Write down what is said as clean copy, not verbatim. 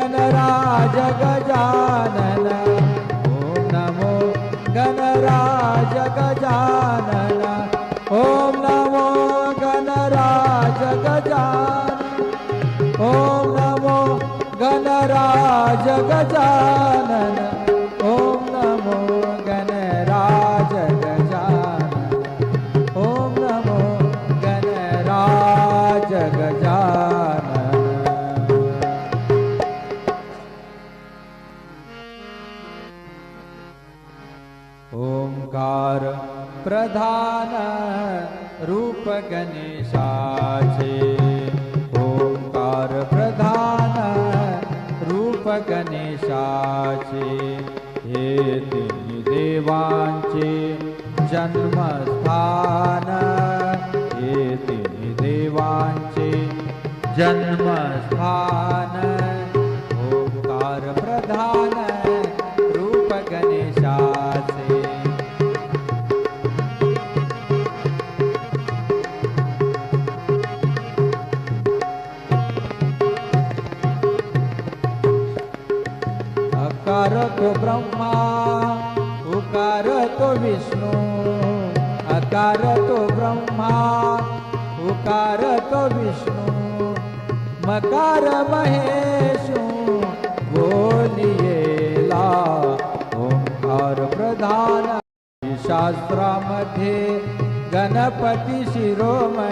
गणराज गजानन ओम नमो गणराज गजानन ओम नमो गणराज गजानन ओम नमो गणराज गजानन ओम नमो गणराज गजानन ओम नमो गणराज गजानन। ओंकार प्रधान रूप गणेशाचे ओंकार प्रधान रूप गणेशाचे हे तिन्ही देवांचे जन्मस्थान हे तिन्ही देवांचे जन्मस्थान ओंकार प्रधान रूप गणेशाचे। अकार तो ब्रह्मा उकार तो विष्णु अकार तो ब्रह्मा उकार तो विष्णु मकार महेशु बोलियेला ओंकार प्रधान। शास्त्रामध्ये गणपती शिरोमणी